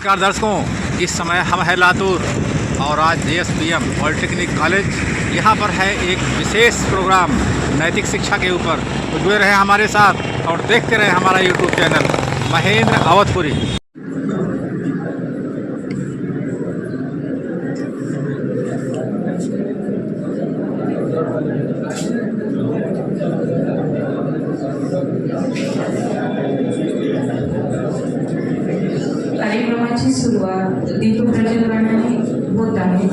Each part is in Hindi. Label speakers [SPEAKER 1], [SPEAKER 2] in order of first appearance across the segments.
[SPEAKER 1] नमस्कार दर्शकों, इस समय हम हैं लातूर और आज जेएसपीएम पॉलिटेक्निक कॉलेज यहाँ पर है एक विशेष प्रोग्राम नैतिक शिक्षा के ऊपर। तो जुड़े रहे हमारे साथ और देखते रहे हमारा यूट्यूब चैनल महेंद्र अवधपुरी।
[SPEAKER 2] कार्यक्रमाची सुरुवात दीपप्रज्वलनाने होत आहे.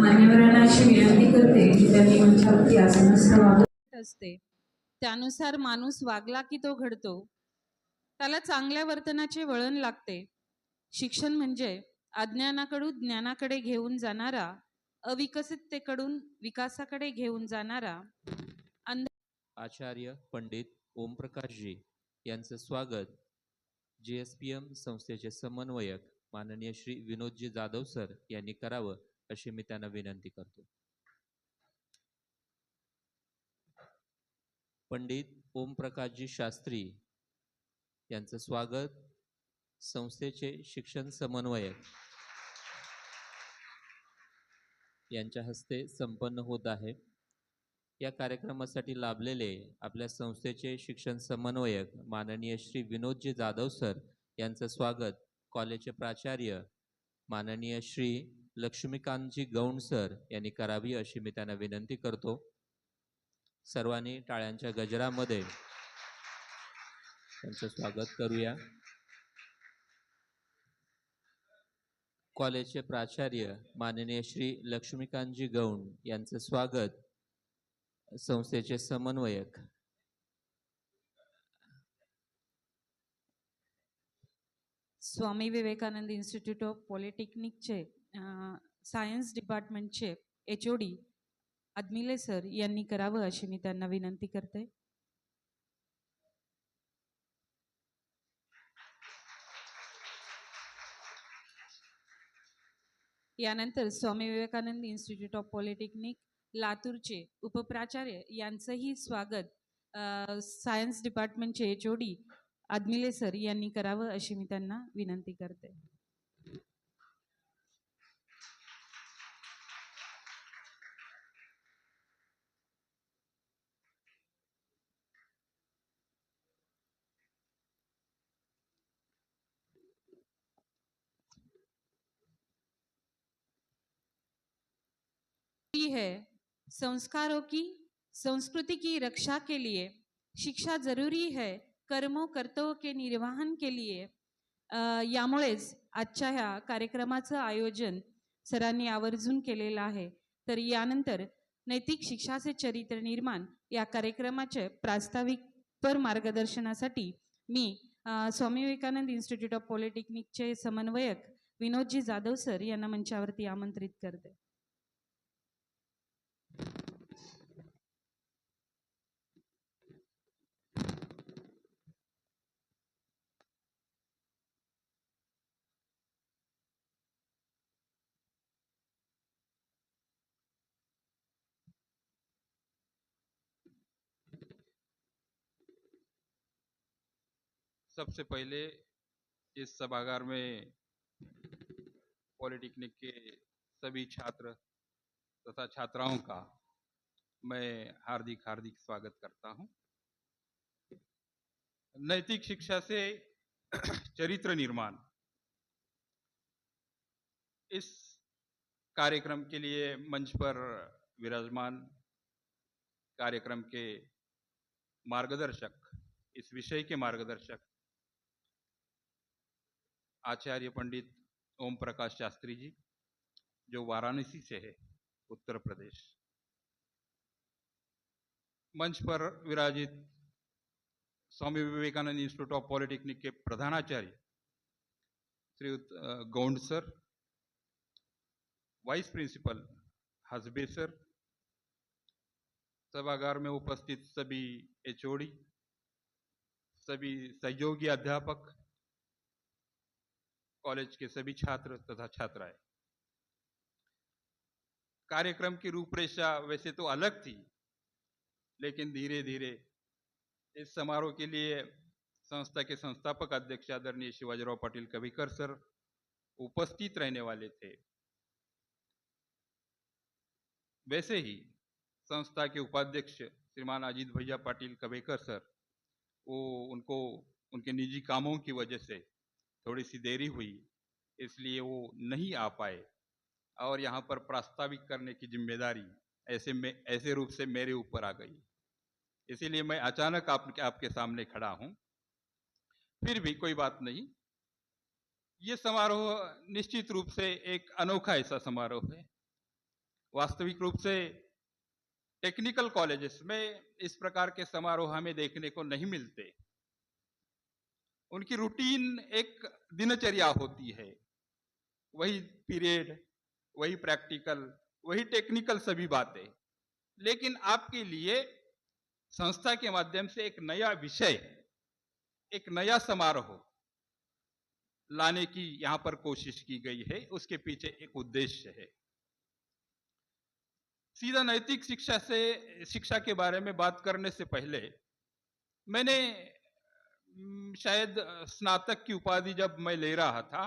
[SPEAKER 2] मान्यवरांना अशी विनंती करते की त्यांनी मंचावरती आसनस्थ व्हावं.
[SPEAKER 3] असते त्यानुसार माणूस वागला की तो घडतो. त्याला चांगल्या वर्तनाचे वळण लागते. शिक्षण म्हणजे अज्ञानाकडून ज्ञानाकडे घेऊन जाणारा, अविकसिततेकडून विकासाकडे घेऊन जाणारा
[SPEAKER 4] आचार्य पंडित ओमप्रकाशजी यांचं स्वागत जेएसपीएम संस्थेचे समन्वयक माननीय श्री विनोदजी जाधव सर यांनी करावं अशी मी त्यांना विनंती करतो. पंडित ओमप्रकाशजी शास्त्री यांचं स्वागत संस्थेचे शिक्षण समन्वयक यांच्या हस्ते संपन्न होत आहे. या कार्यक्रमासाठी लाभलेले आपल्या संस्थेचे शिक्षण समन्वयक माननीय श्री विनोदजी जाधव सर यांचं स्वागत कॉलेजचे प्राचार्य माननीय श्री लक्ष्मीकांतजी गौंड सर यांनी करावी अशी मी त्यांना विनंती करतो. सर्वांनी टाळ्यांच्या गजरामध्ये त्यांचं स्वागत करूया. कॉलेजचे प्राचार्य माननीय श्री लक्ष्मीकांतजी गौंड यांचं स्वागत संस्थेचे समन्वयक
[SPEAKER 3] स्वामी विवेकानंद इन्स्टिट्यूट ऑफ पॉलिटेक्निकचे सायन्स डिपार्टमेंटचे HOD आदमिले सर यांनी करावं अशी मी त्यांना विनंती करते. यानंतर Swami Vivekanand institute of polytechnic लातूरचे उपप्राचार्य यांचंही स्वागत सायन्स डिपार्टमेंटचे HOD आदमिले सर यांनी करावं अशी मी त्यांना विनंती करते. है संस्कारों की संस्कृति की रक्षा के लिए शिक्षा जरूरी है कर्मों कर्तव्यों के निर्वहन के लिए. यामुळेच आजच्या ह्या कार्यक्रमाचं आयोजन सरांनी आवर्जून केलेलं आहे. तर यानंतर नैतिक शिक्षाचे चरित्र निर्माण या कार्यक्रमाचे प्रास्ताविकपर मार्गदर्शनासाठी मी स्वामी विवेकानंद इन्स्टिट्यूट ऑफ पॉलिटेक्निकचे समन्वयक विनोदजी जाधव सर यांना मंचावरती आमंत्रित करते.
[SPEAKER 5] सबसे पहले इस सभागार में पॉलिटेक्निक के सभी छात्र तथा छात्राओं का मैं हार्दिक स्वागत करता हूं. नैतिक शिक्षा से चरित्र निर्माण इस कार्यक्रम के लिए मंच पर विराजमान कार्यक्रम के मार्गदर्शक, इस विषय के मार्गदर्शक आचार्य पंडित ओम प्रकाश शास्त्री जी, जो वाराणसी से है, उत्तर प्रदेश. मंच पर विराजित Swami Vivekanand institute of polytechnic के प्रधानाचार्य Shri Gaund sir, vice principal Hasbe sir, सभागार में उपस्थित सभी एचओडी, सभी सहयोगी अध्यापक, कॉलेज के सभी छात्र तथा छात्राएं। कार्यक्रम की रूपरेखा वैसे तो अलग थी, लेकिन धीरे धीरे इस समारोह के लिए संस्था के संस्थापक अध्यक्ष आदरणीय शिवाजीराव पाटिल कभिकर सर उपस्थित रहने वाले थे। वैसे ही संस्था के उपाध्यक्ष श्रीमान अजीत भैया पाटिल कभिकर सर, उनको उनके निजी कामों की वजह से थोड़ी सी देरी हुई, इसलिए वो नहीं आ पाए और यहाँ पर प्रास्ताविक करने की जिम्मेदारी ऐसे रूप से मेरे ऊपर आ गई। इसीलिए मैं अचानक आपके सामने खड़ा हूँ। फिर भी कोई बात नहीं, ये समारोह निश्चित रूप से एक अनोखा ऐसा समारोह है। वास्तविक रूप से टेक्निकल कॉलेजेस में इस प्रकार के समारोह हमें देखने को नहीं मिलते। उनकी रूटीन एक दिनचर्या होती है, वही पीरियड, वही प्रैक्टिकल, वही टेक्निकल सभी बातें। लेकिन आपके लिए संस्था के माध्यम से एक नया विषय, एक नया समारोह लाने की यहाँ पर कोशिश की गई है। उसके पीछे एक उद्देश्य है। सीधा नैतिक शिक्षा के बारे में बात करने से पहले मैंने शायद स्नातक की उपाधि जब मैं ले रहा था,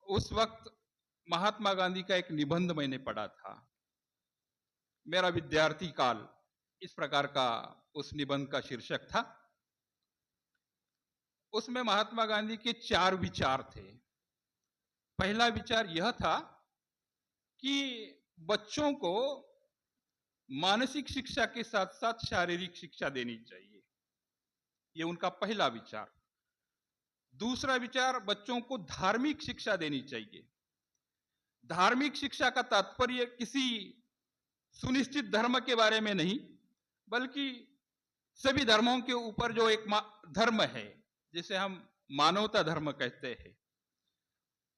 [SPEAKER 5] उस वक्त महात्मा गांधी का एक निबंध मैंने पढ़ा था। मेरा विद्यार्थी काल, इस प्रकार का उस निबंध का शीर्षक था। उसमें महात्मा गांधी के 4 विचार थे। पहला विचार यह था कि बच्चों को मानसिक शिक्षा के साथ साथ शारीरिक शिक्षा देनी चाहिए, ये उनका पहला विचार। दूसरा विचार, बच्चों को धार्मिक शिक्षा देनी चाहिए। धार्मिक शिक्षा का तात्पर्य किसी सुनिश्चित धर्म के बारे में नहीं, बल्कि सभी धर्मों के ऊपर जो एक धर्म है, जिसे हम मानवता धर्म कहते हैं,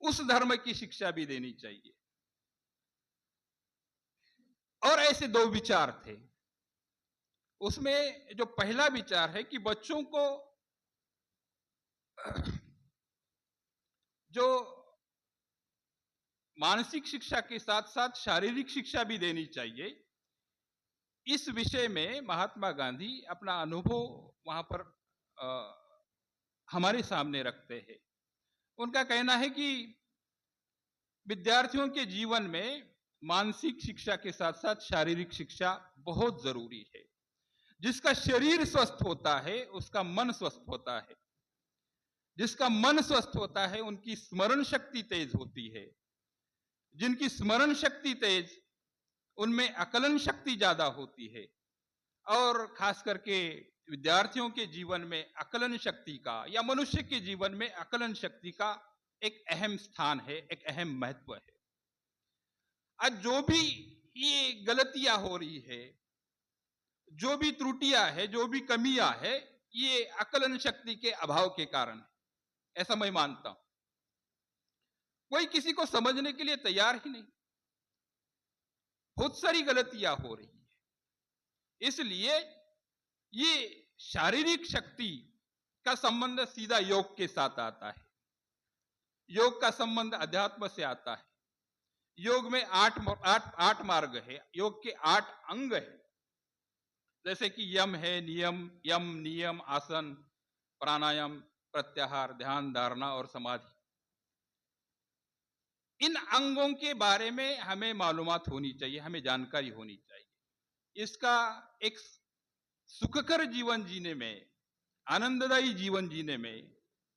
[SPEAKER 5] उस धर्म की शिक्षा भी देनी चाहिए। और ऐसे 2 विचार थे। उसमें जो पहला विचार है कि बच्चों को जो मानसिक शिक्षा के साथ साथ शारीरिक शिक्षा भी देनी चाहिए, इस विषय में महात्मा गांधी अपना अनुभव वहां पर हमारे सामने रखते हैं। उनका कहना है कि विद्यार्थियों के जीवन में मानसिक शिक्षा के साथ साथ शारीरिक शिक्षा बहुत जरूरी है। जिसका शरीर स्वस्थ होता है, उसका मन स्वस्थ होता है। जिसका मन स्वस्थ होता है, उनकी स्मरण शक्ति तेज होती है। जिनकी स्मरण शक्ति तेज, उनमें आकलन शक्ति ज्यादा होती है। और खास करके विद्यार्थियों के जीवन में आकलन शक्ति का, या मनुष्य के जीवन में आकलन शक्ति का एक अहम स्थान है, एक अहम महत्व है। आज जो भी ये गलतियां हो रही है, जो भी त्रुटियां है, जो भी कमियां है, ये आकलन शक्ति के अभाव के कारण है, ऐसा मैं मानता हूं। कोई किसी को समझने के लिए तैयार ही नहीं। बहुत सारी गलतियां हो रही है। इसलिए ये शारीरिक शक्ति का संबंध सीधा योग के साथ आता है। योग का संबंध अध्यात्म से आता है। योग में 8 मार्ग है। योग के 8 अंग है। जैसे कि यम है, यम नियम, आसन, प्राणायाम, प्रत्याहार, ध्यान, धारणा और समाधि। इन अंगों के बारे में हमें मालूमात होनी चाहिए, हमें जानकारी होनी चाहिए। इसका एक सुखकर जीवन जीने में, आनंददायी जीवन जीने में,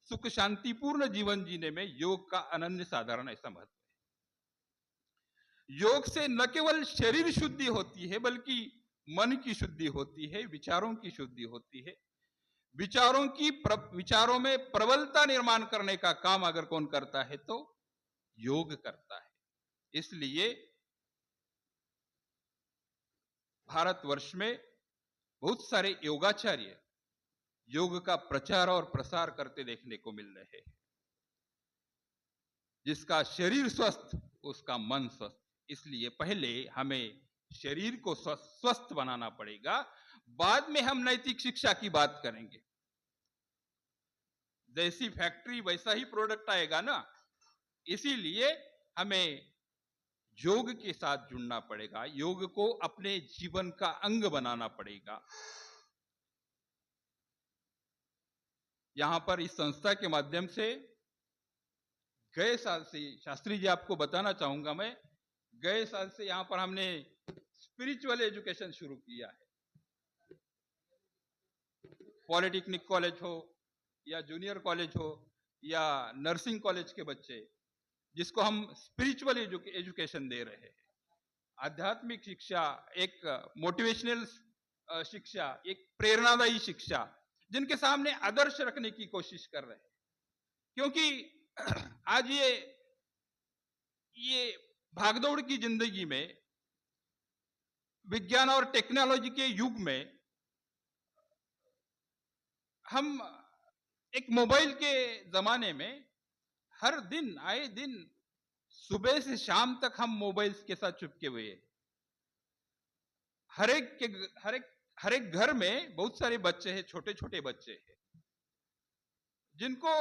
[SPEAKER 5] सुख शांतिपूर्ण जीवन जीने में योग का अनन्य साधारण ऐसा महत्व है। योग से न केवल शरीर शुद्धि होती है, बल्कि मन की शुद्धि होती है, विचारों की शुद्धि होती है। विचारों में प्रबलता निर्माण करने का काम अगर कौन करता है तो योग करता है। इसलिए भारतवर्ष में बहुत सारे योगाचार्य योग का प्रचार और प्रसार करते देखने को मिल रहे हैं। जिसका शरीर स्वस्थ, उसका मन स्वस्थ। इसलिए पहले हमें शरीर को स्वस्थ बनाना पड़ेगा, बाद में हम नैतिक शिक्षा की बात करेंगे। जैसी फैक्ट्री वैसा ही प्रोडक्ट आएगा ना, इसीलिए हमें योग के साथ जुड़ना पड़ेगा, योग को अपने जीवन का अंग बनाना पड़ेगा। यहां पर इस संस्था के माध्यम से गए साल से, शास्त्री जी आपको बताना चाहूंगा मैं, गए साल से यहां पर हमने स्पिरिचुअल एजुकेशन शुरू किया है। पॉलिटेक्निक कॉलेज हो या जूनियर कॉलेज हो या नर्सिंग कॉलेज के बच्चे, जिसको हम स्पिरिचुअल एजुकेशन दे रहे हैं। आध्यात्मिक शिक्षा, एक मोटिवेशनल शिक्षा, एक प्रेरणादायी शिक्षा, जिनके सामने आदर्श रखने की कोशिश कर रहे हैं। क्योंकि आज ये भागदौड़ की जिंदगी में, विज्ञान और टेक्नोलॉजी के युग में, हम एक मोबाइल के जमाने में हर दिन, आए दिन, सुबह से शाम तक हम मोबाइल के साथ चिपके हुए हैं। हर एक घर में बहुत सारे बच्चे हैं, छोटे छोटे बच्चे हैं, जिनको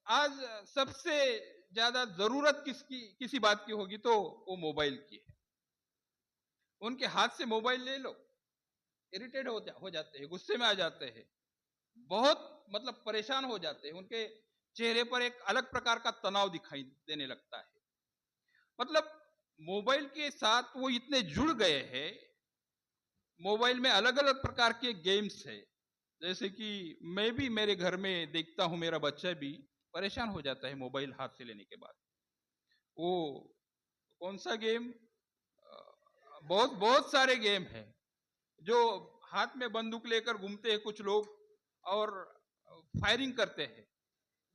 [SPEAKER 5] आज सबसे ज्यादा जरूरत किसी बात की होगी तो वो मोबाइल की है। उनके हाथ से मोबाइल ले लो, इरिटेट हो जाते हैं, गुस्से में आ जाते हैं, बहुत मतलब परेशान हो जाते हैं। उनके चेहरे पर एक अलग प्रकार का तनाव दिखाई देने लगता है। मतलब मोबाइल के साथ वो इतने जुड़ गए हैं। मोबाइल में अलग अलग प्रकार के गेम्स है, जैसे कि मैं भी मेरे घर में देखता हूं, मेरा बच्चा भी परेशान हो जाता है मोबाइल हाथ से लेने के बाद। वो कौन सा गेम, बहुत बहुत सारे गेम है, जो हाथ में बंदूक लेकर घूमते हैं कुछ लोग और फायरिंग करते हैं,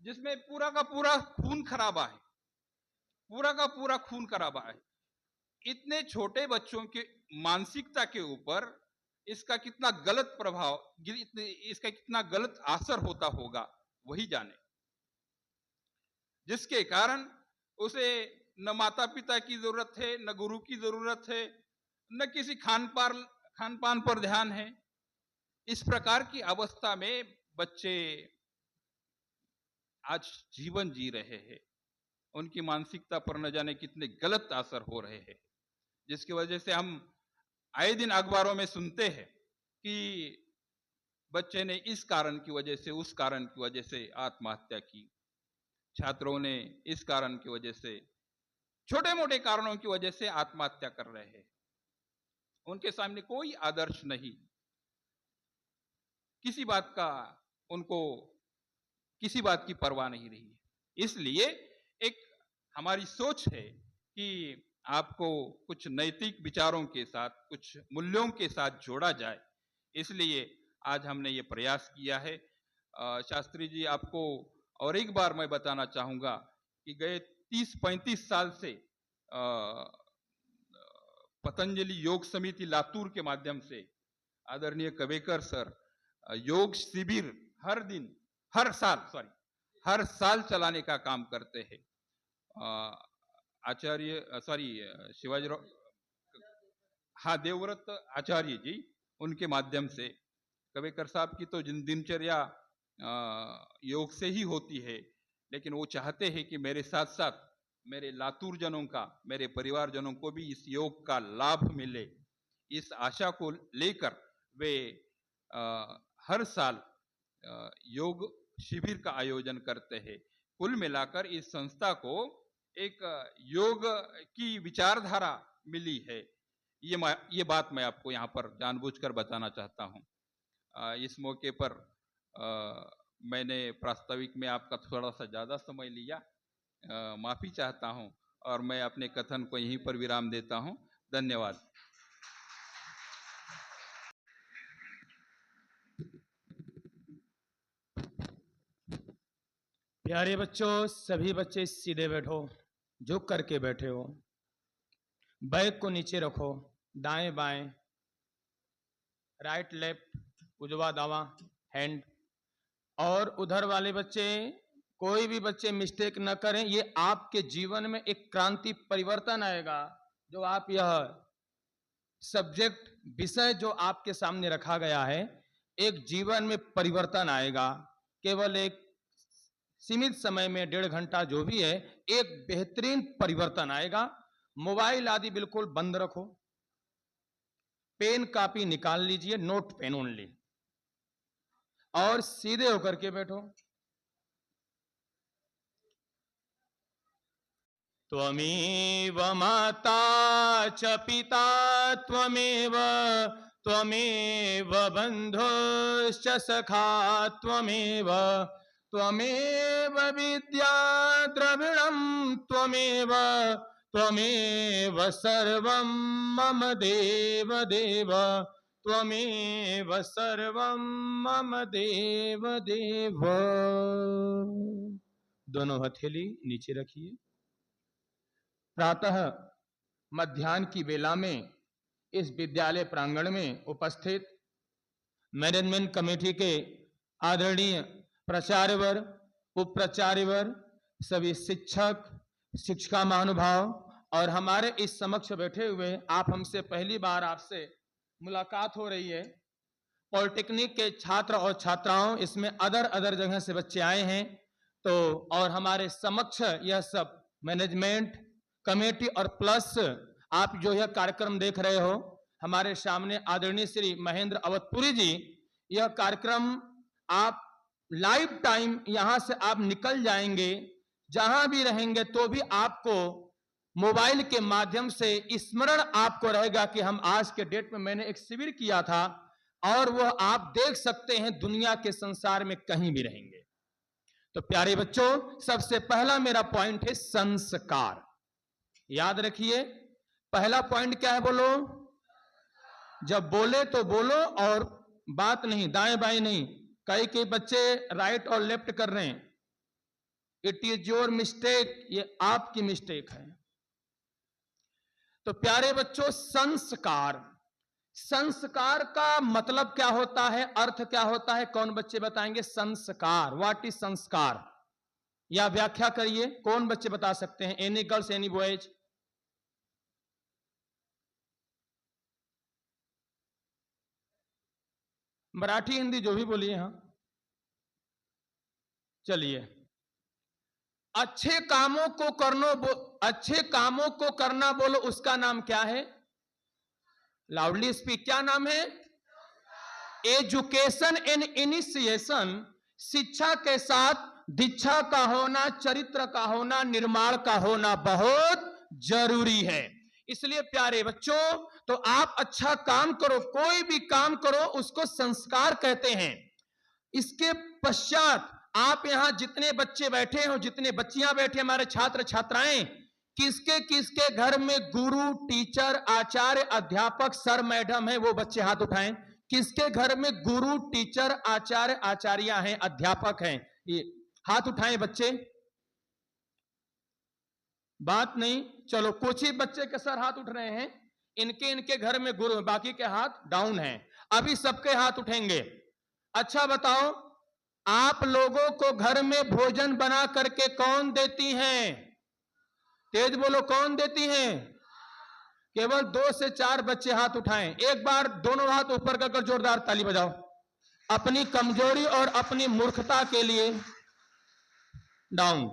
[SPEAKER 5] जिसमें पूरा का पूरा खून खराबा है, पूरा का पूरा खून खराबा है। इतने छोटे बच्चों की मानसिकता के ऊपर इसका कितना गलत प्रभाव, इसका कितना गलत असर होता होगा वही जाने, जिसके कारण उसे न माता पिता की जरूरत है, न गुरु की जरूरत है, न किसी खान पान पर ध्यान है। इस प्रकार की अवस्था में बच्चे आज जीवन जी रहे हैं। उनकी मानसिकता पर न जाने कितने गलत असर हो रहे हैं, जिसकी वजह से हम आए दिन अखबारों में सुनते हैं कि बच्चे ने इस कारण की वजह से, उस कारण की वजह से आत्महत्या की, छात्रों ने इस कारण की वजह से, छोटे मोटे कारणों की वजह से आत्महत्या कर रहे हैं। उनके सामने कोई आदर्श नहीं, किसी बात का उनको किसी बात की परवाह नहीं रही। इसलिए एक हमारी सोच है कि आपको कुछ नैतिक विचारों के साथ, कुछ मूल्यों के साथ जोड़ा जाए, इसलिए आज हमने ये प्रयास किया है। शास्त्री जी, आपको और एक बार मैं बताना चाहूंगा कि गए 30-35 साल से पतंजलि योग समिति लातूर के माध्यम से आदरणीय कवेकर सर योग शिविर हर साल चलाने का काम करते हैं। शिवाजीराव, हाँ, देवव्रत आचार्य जी, उनके माध्यम से। कवेकर साहब की तो दिनचर्या योग से ही होती है, लेकिन वो चाहते हैं कि मेरे साथ साथ मेरे लातूर जनों का, मेरे परिवारजनों को भी इस योग का लाभ मिले। इस आशा को लेकर वे हर साल योग शिविर का आयोजन करते हैं। कुल मिलाकर इस संस्था को एक योग की विचारधारा मिली है। ये बात मैं आपको यहाँ पर जानबूझकर बताना चाहता हूँ। इस मौके पर मैंने प्रास्ताविक में आपका थोड़ा सा ज़्यादा समय लिया, माफ़ी चाहता हूँ और मैं अपने कथन को यहीं पर विराम देता हूँ। धन्यवाद।
[SPEAKER 6] प्यारे बच्चों, सभी बच्चे सीधे बैठो, झुक करके बैठे हो। बैग को नीचे रखो, दाएं बाएं, राइट लेफ्ट, उजवा दावा, हैंड। और उधर वाले बच्चे, कोई भी बच्चे मिस्टेक न करें। ये आपके जीवन में एक क्रांति परिवर्तन आएगा जो आप यह सब्जेक्ट विषय जो आपके सामने रखा गया है, एक जीवन में परिवर्तन आएगा। केवल एक सीमित समय में 1.5 घंटा जो भी है, एक बेहतरीन परिवर्तन आएगा। मोबाइल आदि बिल्कुल बंद रखो, पेन कापी निकाल लीजिए, नोट पेन ओनली, और सीधे होकर के बैठो। त्वमेव माता च पिता त्वमेव, त्वमेव बन्धुश्च सखा त्वमेव, त्वमेव विद्या द्रविणं त्वमेव, त्वमेव सर्वं मम देव देव, त्वमेव सर्वं मम देव देव। दोनों हथेली नीचे रखिए। प्रातः मध्याह्न की वेला में इस विद्यालय प्रांगण में उपस्थित मैनेजमेंट कमेटी के आदरणीय प्राचार्यवर, उप प्राचार्यवर, सभी शिक्षक, शिक्षिका महानुभाव और हमारे इस समक्ष बैठे हुए, आप हमसे पहली बार आपसे मुलाकात हो रही है। पॉलिटेक्निक के छात्र और छात्राओं, इसमें अदर जगह से बच्चे आए हैं, तो और हमारे समक्ष यह सब मैनेजमेंट कमेटी और प्लस आप जो यह कार्यक्रम देख रहे हो, हमारे सामने आदरणीय श्री महेंद्र अवधपुरी जी, यह कार्यक्रम आप लाइफ टाइम यहां से आप निकल जाएंगे, जहां भी रहेंगे तो भी आपको मोबाइल के माध्यम से स्मरण आपको रहेगा कि हम आज के डेट में मैंने एक शिविर किया था, और वह आप देख सकते हैं दुनिया के संसार में कहीं भी रहेंगे। तो प्यारे बच्चों, सबसे पहला मेरा पॉइंट है संस्कार। याद रखिए, पहला पॉइंट क्या है, बोलो। जब बोले तो बोलो, और बात नहीं, दाएं बाएं नहीं। कई बच्चे राइट और लेफ्ट कर रहे हैं, इट इज योर मिस्टेक, ये आपकी मिस्टेक है। तो प्यारे बच्चों, संस्कार, संस्कार का मतलब क्या होता है, अर्थ क्या होता है, कौन बच्चे बताएंगे? संस्कार, व्हाट इज संस्कार, या व्याख्या करिए। कौन बच्चे बता सकते हैं? Any girls, any boys? Marathi Hindi जो भी बोलिए। हाँ, चलिए। अच्छे कामों को करना बोलो, उसका नाम क्या है? लाउडली स्पीक, क्या नाम है? एजुकेशन एंड इनिशिएशन, शिक्षा के साथ दीक्षा का होना, चरित्र का होना, निर्माण का होना बहुत जरूरी है। इसलिए प्यारे बच्चों, तो आप अच्छा काम करो, कोई भी काम करो, उसको संस्कार कहते हैं। इसके पश्चात आप यहां जितने बच्चे बैठे हो, जितने बच्चियां बैठे, हमारे छात्र छात्राएं, किसके किसके घर में गुरु, टीचर, आचार्य, अध्यापक, सर, मैडम है, वो बच्चे हाथ उठाएं। किसके घर में गुरु, टीचर, आचार्य, आचार्या हैं, अध्यापक हैं, ये हाथ उठाएं बच्चे। बात नहीं, चलो कुछ ही बच्चे के सर हाथ उठ रहे हैं, इनके घर में गुरु, बाकी के हाथ डाउन हैं। अभी सबके हाथ उठेंगे। अच्छा बताओ, आप लोगों को घर में भोजन बना करके कौन देती हैं? तेज बोलो, कौन देती हैं? केवल 2 से 4 बच्चे हाथ उठाएं। एक बार दोनों हाथ ऊपर कर जोरदार ताली बजाओ, अपनी कमजोरी और अपनी मूर्खता के लिए। डाउन।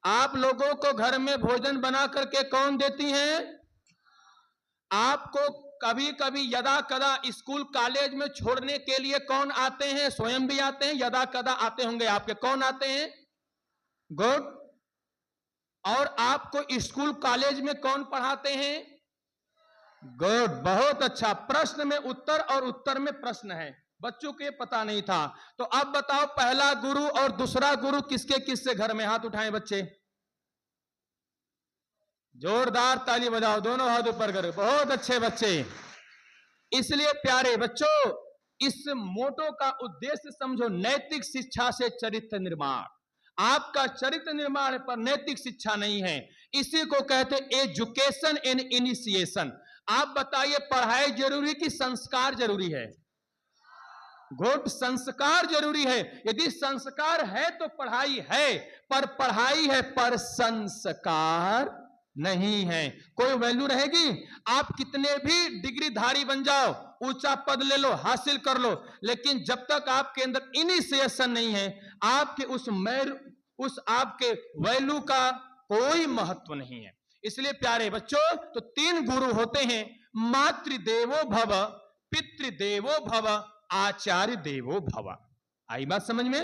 [SPEAKER 6] आप लोगों को घर में भोजन बना करके कौन देती हैं? आपको कभी कभी यदा कदा स्कूल कॉलेज में छोड़ने के लिए कौन आते हैं? स्वयं भी आते हैं, यदा कदा आते होंगे आपके। कौन आते हैं? गुड। और आपको स्कूल कॉलेज में कौन पढ़ाते हैं? गुड, बहुत अच्छा। प्रश्न में उत्तर और उत्तर में प्रश्न है, बच्चों को ये पता नहीं था। तो अब बताओ, पहला गुरु और दूसरा गुरु किसके किससे घर में? हाथ उठाएं बच्चे, जोरदार ताली बजाओ, दोनों हाथ ऊपर करो, बहुत अच्छे बच्चे। इसलिए प्यारे बच्चों, इस मोटो का उद्देश्य समझो, नैतिक शिक्षा से चरित्र निर्माण। आपका चरित्र निर्माण है, पर नैतिक शिक्षा नहीं है। इसी को कहते एजुकेशन एंड इनिशिएशन। आप बताइए, पढ़ाई जरूरी कि संस्कार जरूरी है? गुड, संस्कार जरूरी है। यदि संस्कार है तो पढ़ाई है, पर पढ़ाई है पर संस्कार नहीं है। कोई वैल्यू रहेगी? आप कितने भी डिग्रीधारी बन जाओ, ऊंचा पद ले लो, हासिल कर लो, लेकिन जब तक आपके अंदर इनिशिएशन नहीं है, आपके उस आपके वैल्यू का कोई महत्व नहीं है। इसलिए प्यारे बच्चों, तो 3 गुरु होते हैं, मातृदेवो भव, पितृदेवो भव, आचार्य देवो भव। आई बात समझ में?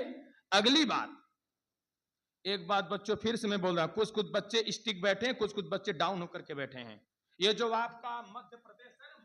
[SPEAKER 6] अगली बात, एक बात बच्चों फिर से मैं बोल रहा हूं, कुछ बच्चे स्टिक बैठे हैं, कुछ बच्चे डाउन होकर के बैठे हैं। ये जो आपका मध्य प्रदेश है,